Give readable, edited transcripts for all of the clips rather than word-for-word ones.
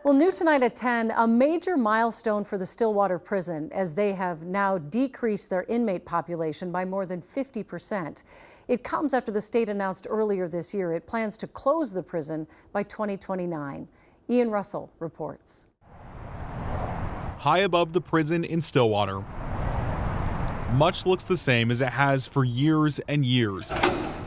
Well, new tonight at 10, a major milestone for the Stillwater Prison as they have now decreased their inmate population by more than 50%. It comes after the state announced earlier this year it plans to close the prison by 2029. Ian Russell reports. High above the prison in Stillwater, much looks the same as it has for years and years.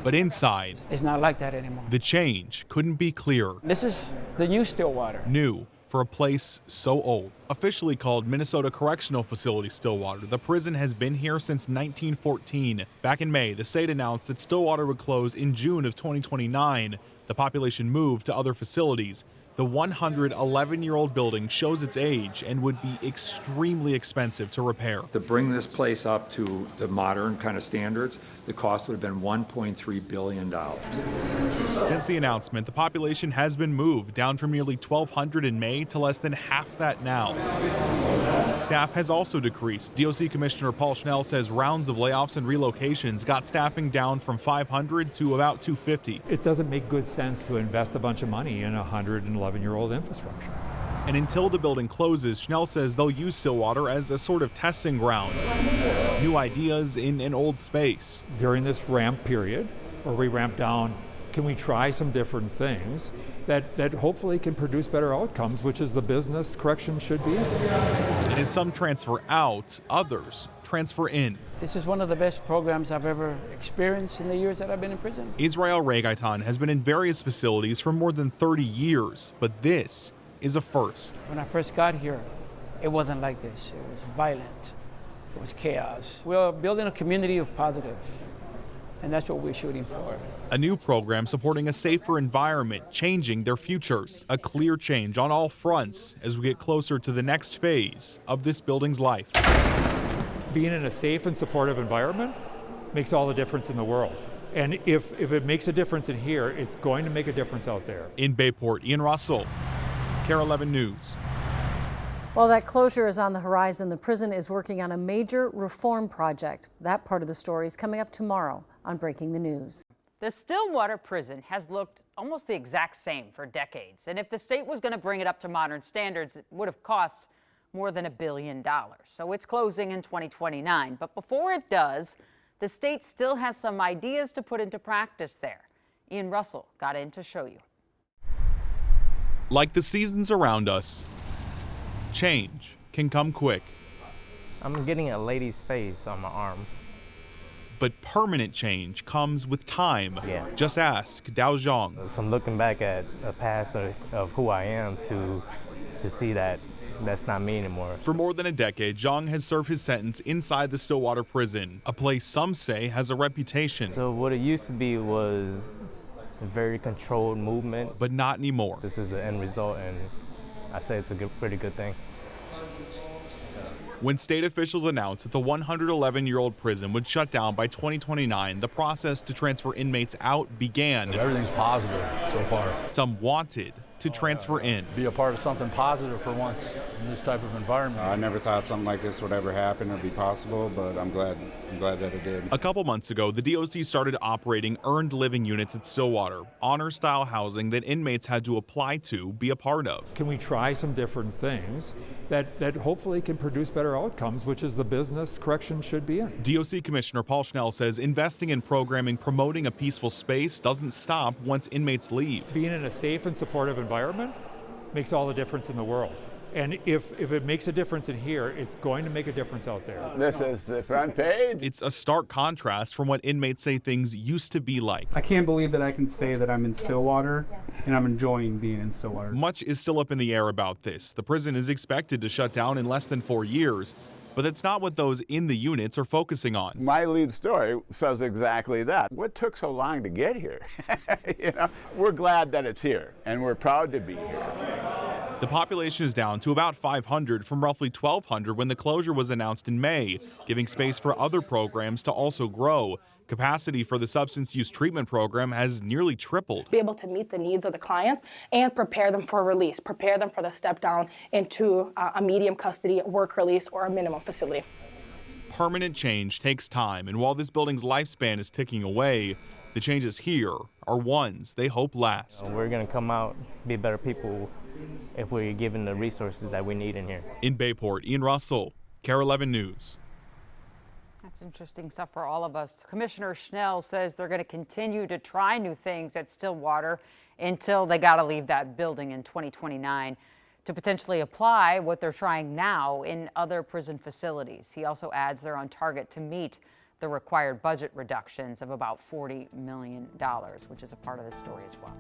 But inside, it's not like that anymore. The change couldn't be clearer. This is the new Stillwater. New for a place so old. Officially called Minnesota Correctional Facility Stillwater, the prison has been here since 1914. Back in May, the state announced that Stillwater would close in June of 2029. The population moved to other facilities. The 111-year-old building shows its age and would be extremely expensive to repair. To bring this place up to the modern kind of standards, the cost would have been $1.3 billion. Since the announcement, the population has been moved, down from nearly 1,200 in May to less than half that now. Staff has also decreased. DOC Commissioner Paul Schnell says rounds of layoffs and relocations got staffing down from 500 to about 250. It doesn't make good sense to invest a bunch of money in a 111-year-old infrastructure. And until the building closes, Schnell says they'll use Stillwater as a sort of testing ground. New ideas in an old space. During this ramp period, where we ramp down, can we try some different things that hopefully can produce better outcomes, which is the business correction should be? And as some transfer out, others transfer in. This is one of the best programs I've ever experienced in the years that I've been in prison. Israel Regaitan has been in various facilities for more than 30 years, but this is a first. When I first got here, it wasn't like this. It was violent. It was chaos. We're building a community of positive, and that's what we're shooting for. A new program supporting a safer environment, changing their futures. A clear change on all fronts as we get closer to the next phase of this building's life. Being in a safe and supportive environment makes all the difference in the world. And if it makes a difference in here, it's going to make a difference out there. In Bayport, Ian Russell, KARE 11 News. While that closure is on the horizon, the prison is working on a major reform project. That part of the story is coming up tomorrow on Breaking the News. The Stillwater prison has looked almost the exact same for decades. And if the state was going to bring it up to modern standards, it would have cost more than $1 billion. So it's closing in 2029. But before it does, the state still has some ideas to put into practice there. Ian Russell got in to show you. Like the seasons around us, change can come quick. I'm getting a lady's face on my arm. But permanent change comes with time. Yeah. Just ask Dao Zhang. So I'm looking back at a past of who I am to see that that's not me anymore. For more than a decade, Zhang has served his sentence inside the Stillwater prison, a place some say has a reputation. So what it used to be was a very controlled movement. But not anymore. This is the end result, and I say it's a pretty good thing. When state officials announced that the 111-year-old prison would shut down by 2029, the process to transfer inmates out began. Everything's positive so far. Some wanted to transfer in. Be a part of something positive for once in this type of environment. I never thought something like this would ever happen or be possible, but I'm glad that it did. A couple months ago, the DOC started operating earned living units at Stillwater, honor-style housing that inmates had to apply to be a part of. Can we try some different things that hopefully can produce better outcomes, which is the business correction should be in? DOC Commissioner Paul Schnell says investing in programming promoting a peaceful space doesn't stop once inmates leave. Being in a safe and supportive environment makes all the difference in the world. And if it makes a difference in here, it's going to make a difference out there. This is the front page. It's a stark contrast from what inmates say things used to be like. I can't believe that I can say that I'm in Stillwater and I'm enjoying being in Stillwater. Much is still up in the air about this. The prison is expected to shut down in less than 4 years. But that's not what those in the units are focusing on. My lead story says exactly that. What took so long to get here? We're glad that it's here, and we're proud to be here. The population is down to about 500 from roughly 1,200 when the closure was announced in May, giving space for other programs to also grow. Capacity for the substance use treatment program has nearly tripled. Be able to meet the needs of the clients and prepare them for release, prepare them for the step down into a medium custody, work release, or a minimum facility. Permanent change takes time, and while this building's lifespan is ticking away, the changes here are ones they hope last. We're going to come out, be better people if we're given the resources that we need in here. In Bayport, Ian Russell, KARE 11 News. That's interesting stuff for all of us. Commissioner Schnell says they're going to continue to try new things at Stillwater until they got to leave that building in 2029 to potentially apply what they're trying now in other prison facilities. He also adds they're on target to meet the required budget reductions of about $40 million, which is a part of the story as well.